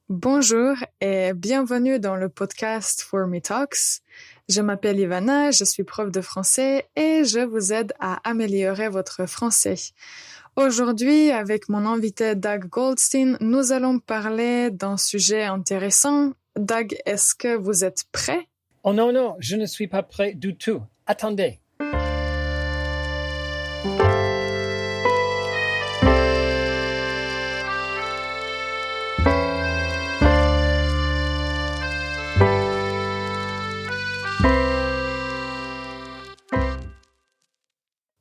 Bonjour et bienvenue dans le podcast For Me Talks. Je m'appelle Ivana, je suis prof de français et je vous aide à améliorer votre français. Aujourd'hui, avec mon invité Doug Goldstein, nous allons parler d'un sujet intéressant. Doug, est-ce que vous êtes prêt? Oh non, je ne suis pas prêt du tout. Attendez.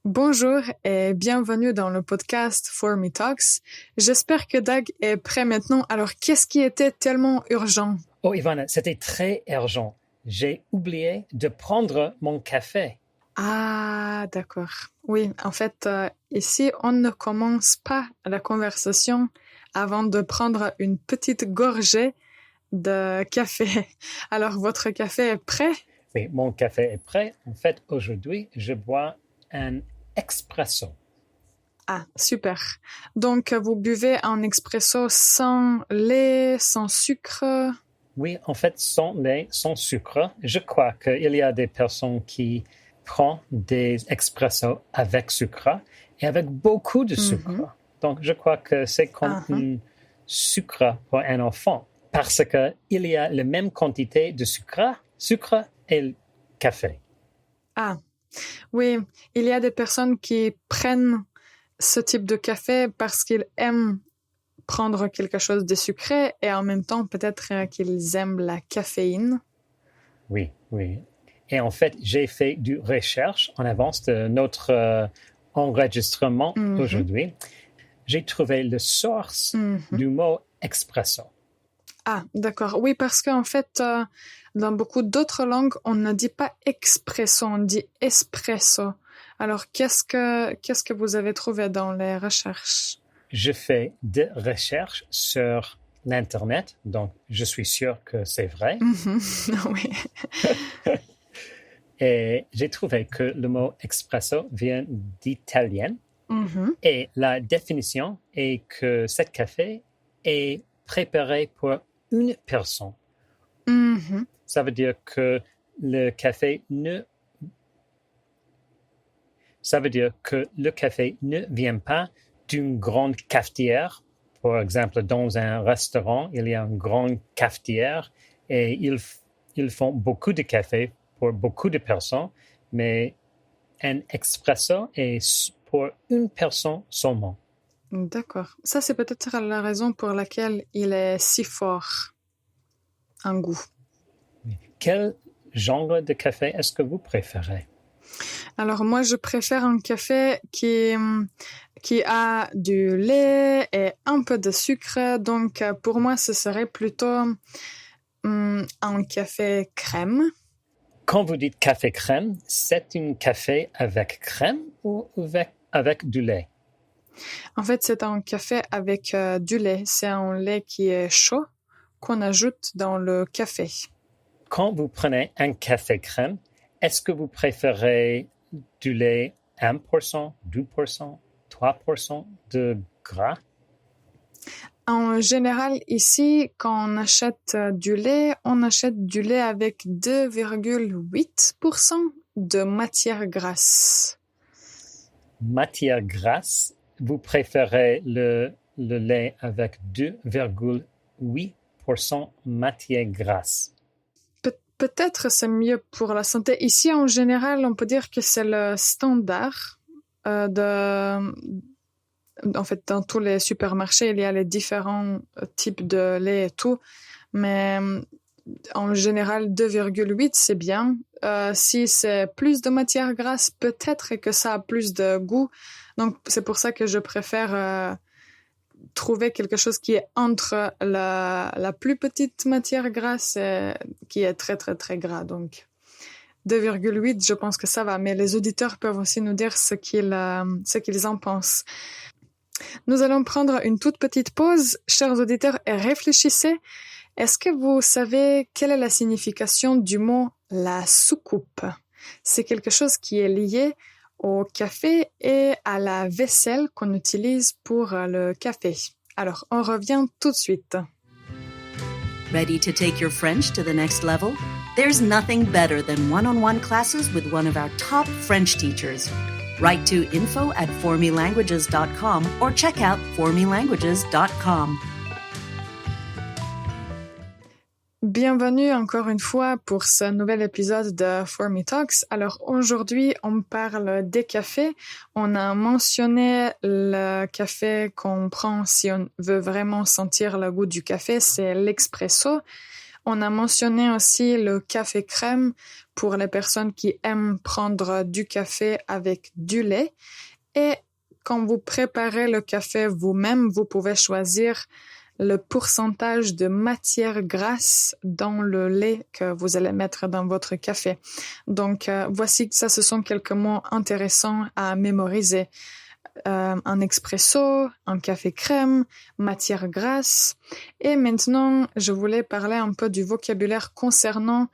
Bonjour et bienvenue dans le podcast For Me Talks. J'espère que Doug est prêt maintenant. Alors, qu'est-ce qui était tellement urgent? Oh Ivana, c'était très urgent. J'ai oublié de prendre mon café. Ah, d'accord. Oui, en fait, ici, on ne commence pas la conversation avant de prendre une petite gorgée de café. Alors, votre café est prêt? Oui, mon café est prêt. En fait, aujourd'hui, je bois un expresso. Ah, super. Donc, vous buvez un expresso sans lait, sans sucre? Oui, en fait, sans lait, sans sucre. Je crois qu'il y a des personnes qui prennent des expressos avec sucre et avec beaucoup de sucre. Donc, je crois que c'est comme un sucre pour un enfant parce qu'il y a la même quantité de sucre et le café. Ah, oui, il y a des personnes qui prennent ce type de café parce qu'ils aiment prendre quelque chose de sucré et en même temps peut-être qu'ils aiment la caféine. Oui. Et en fait, j'ai fait du recherche en avance de notre enregistrement aujourd'hui. J'ai trouvé la source du mot expresso. Ah, d'accord. Oui, parce qu'en fait, dans beaucoup d'autres langues, on ne dit pas expresso, on dit espresso. Alors, qu'est-ce que vous avez trouvé dans les recherches? Je fais des recherches sur l'Internet, donc je suis sûr que c'est vrai. Oui. Et j'ai trouvé que le mot expresso vient d'italien. Et la définition est que ce café est préparé pour une personne. Ça veut dire que le café ne vient pas d'une grande cafetière. Par exemple, dans un restaurant, il y a une grande cafetière et ils font beaucoup de café pour beaucoup de personnes, mais un expresso est pour une personne seulement. D'accord. Ça, c'est peut-être la raison pour laquelle il est si fort en goût. Quel genre de café est-ce que vous préférez? Alors moi, je préfère un café qui a du lait et un peu de sucre. Donc pour moi, ce serait plutôt un café crème. Quand vous dites café crème, c'est un café avec crème ou avec du lait? En fait, c'est un café avec du lait. C'est un lait qui est chaud qu'on ajoute dans le café. Quand vous prenez un café crème, est-ce que vous préférez du lait 1%, 2%, 3% de gras? En général, ici, quand on achète du lait, on achète du lait avec 2,8% de matière grasse. Matière grasse, vous préférez le lait avec 2,8% matière grasse? Peut-être c'est mieux pour la santé. Ici, en général, on peut dire que c'est le standard en fait, dans tous les supermarchés, il y a les différents types de lait et tout, mais en général, 2,8, c'est bien. Si c'est plus de matière grasse, peut-être que ça a plus de goût. Donc, c'est pour ça que je préfère trouver quelque chose qui est entre la plus petite matière grasse et qui est très, très, très gras. Donc, 2,8, je pense que ça va. Mais les auditeurs peuvent aussi nous dire ce qu'ils en pensent. Nous allons prendre une toute petite pause, chers auditeurs, et réfléchissez. Est-ce que vous savez quelle est la signification du mot la soucoupe? C'est quelque chose qui est lié au café et à la vaisselle qu'on utilise pour le café. Alors, on revient tout de suite. Ready to take your French to the next level? There's nothing better than one-on-one classes with one of our top French teachers. Write to info@formelanguages.com or check out formelanguages.com. Bienvenue encore une fois pour ce nouvel épisode de For Me Talks. Alors aujourd'hui, on parle des cafés. On a mentionné le café qu'on prend si on veut vraiment sentir le goût du café, c'est l'expresso. On a mentionné aussi le café crème pour les personnes qui aiment prendre du café avec du lait. Et quand vous préparez le café vous-même, vous pouvez choisir le pourcentage de matière grasse dans le lait que vous allez mettre dans votre café. Donc, voici que ça, ce sont quelques mots intéressants à mémoriser. Un expresso, un café crème, matière grasse. Et maintenant, je voulais parler un peu du vocabulaire concernant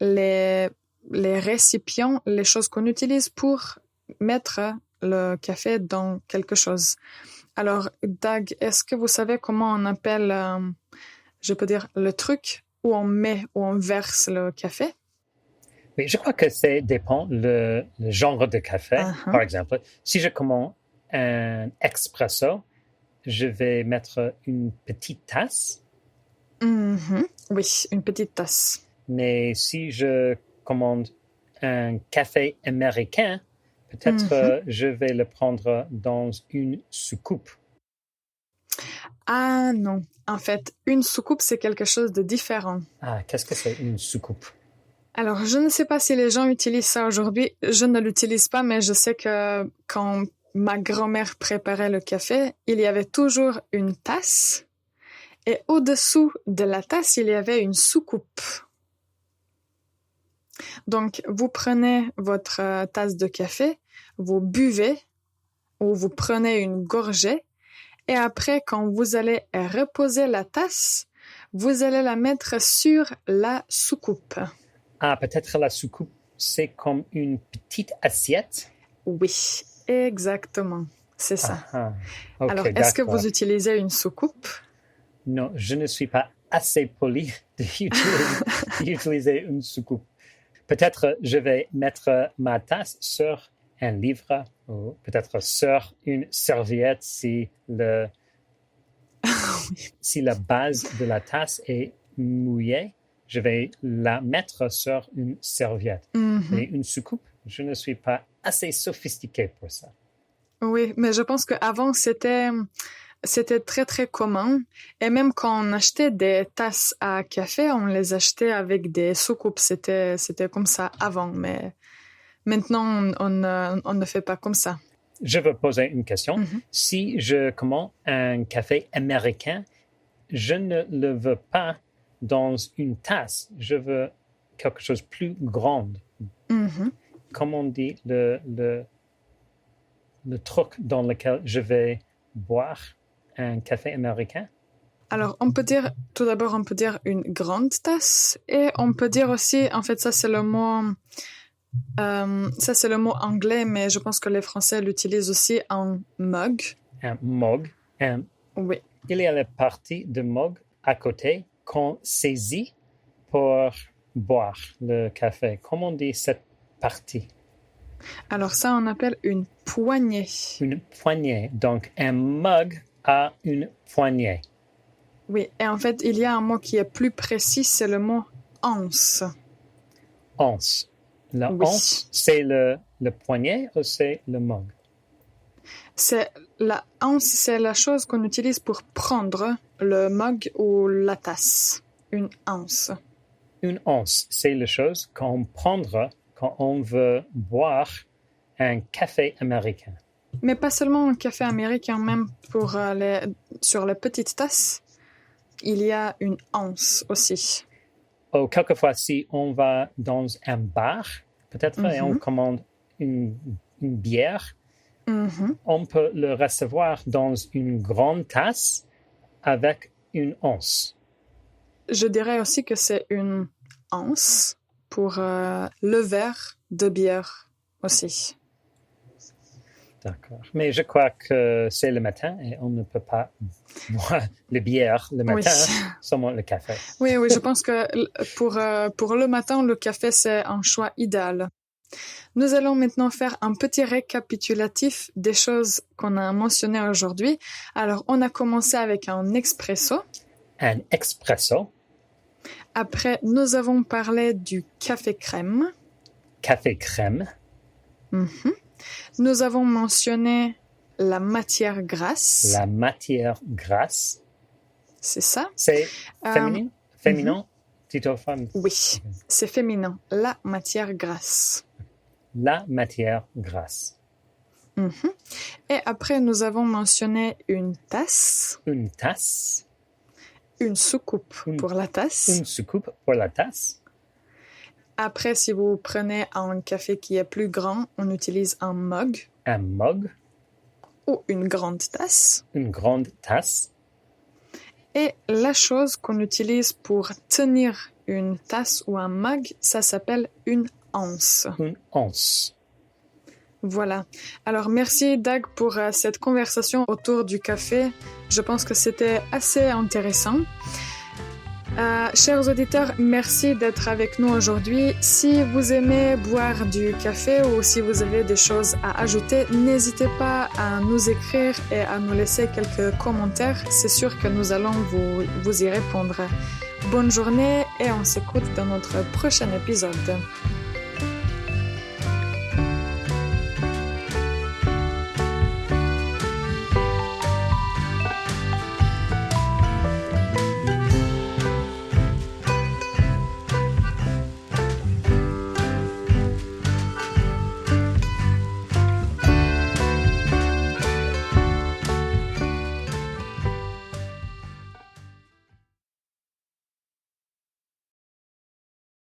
les récipients, les choses qu'on utilise pour mettre le café dans quelque chose. Alors, Dag, est-ce que vous savez comment on appelle, je peux dire, le truc où on verse le café? Oui, je crois que ça dépend le genre de café. Uh-huh. Par exemple, si je commande un expresso, je vais mettre une petite tasse. Mm-hmm. Oui, une petite tasse. Mais si je commande un café américain, peut-être je vais le prendre dans une soucoupe. Ah non, en fait, une soucoupe, c'est quelque chose de différent. Ah, qu'est-ce que c'est une soucoupe? Alors, je ne sais pas si les gens utilisent ça aujourd'hui. Je ne l'utilise pas, mais je sais que quand ma grand-mère préparait le café, il y avait toujours une tasse et au-dessous de la tasse, il y avait une soucoupe. Donc, vous prenez votre tasse de café, vous buvez ou vous prenez une gorgée et après, quand vous allez reposer la tasse, vous allez la mettre sur la soucoupe. Ah, peut-être la soucoupe, c'est comme une petite assiette? Oui, exactement. C'est ça. Okay, alors, est-ce que vous utilisez une soucoupe? Non, je ne suis pas assez poli d'utiliser une soucoupe. Peut-être je vais mettre ma tasse sur un livre ou peut-être sur une serviette si la base de la tasse est mouillée. Je vais la mettre sur une serviette. Mm-hmm. Mais une soucoupe, je ne suis pas assez sophistiqué pour ça. Oui, mais je pense qu'avant, c'était très, très commun. Et même quand on achetait des tasses à café, on les achetait avec des soucoupes. C'était comme ça avant, mais maintenant, on ne fait pas comme ça. Je veux poser une question. Mm-hmm. Si je commande un café américain, je ne le veux pas dans une tasse. Je veux quelque chose de plus grand. Mm-hmm. Comment on dit le truc dans lequel je vais boire un café américain? Alors, tout d'abord, on peut dire une grande tasse et on peut dire aussi, en fait, ça c'est le mot anglais, mais je pense que les Français l'utilisent aussi en mug. Un mug. Oui. Il y a la partie de mug à côté qu'on saisit pour boire le café. Comment on dit cette partie? Alors ça, on appelle une poignée. Une poignée. Donc, un mug a une poignée. Oui, et en fait, il y a un mot qui est plus précis, c'est le mot anse. Anse. La anse, c'est le poignet ou c'est le mug? La anse, c'est la chose qu'on utilise pour prendre le mug ou la tasse. Une anse. Une anse, c'est la chose qu'on prendra quand on veut boire un café américain. Mais pas seulement un café américain, même sur les petites tasses, il y a une anse aussi. Oh, quelquefois, si on va dans un bar, peut-être, et on commande une bière, on peut le recevoir dans une grande tasse avec une anse. Je dirais aussi que c'est une anse pour le verre de bière aussi. D'accord. Mais je crois que c'est le matin et on ne peut pas boire le bière le matin, seulement le café. Oui, je pense que pour le matin, le café, c'est un choix idéal. Nous allons maintenant faire un petit récapitulatif des choses qu'on a mentionnées aujourd'hui. Alors, on a commencé avec un expresso. Un expresso. Après, nous avons parlé du café crème. Café crème. Mm-hmm. Nous avons mentionné la matière grasse. La matière grasse. C'est ça. C'est féminin? Féminin? Plutôt femme? Oui, c'est féminin. La matière grasse. La matière grasse. Mm-hmm. Et après, nous avons mentionné une tasse. Une tasse. Une soucoupe pour la tasse. Une soucoupe pour la tasse. Après, si vous prenez un café qui est plus grand, on utilise un mug. Un mug. Ou une grande tasse. Une grande tasse. Et la chose qu'on utilise pour tenir une tasse ou un mug, ça s'appelle une anse. Une anse. Voilà. Alors, merci Dag pour cette conversation autour du café. Je pense que c'était assez intéressant. Chers auditeurs, merci d'être avec nous aujourd'hui. Si vous aimez boire du café ou si vous avez des choses à ajouter, n'hésitez pas à nous écrire et à nous laisser quelques commentaires. C'est sûr que nous allons vous y répondre. Bonne journée et on s'écoute dans notre prochain épisode.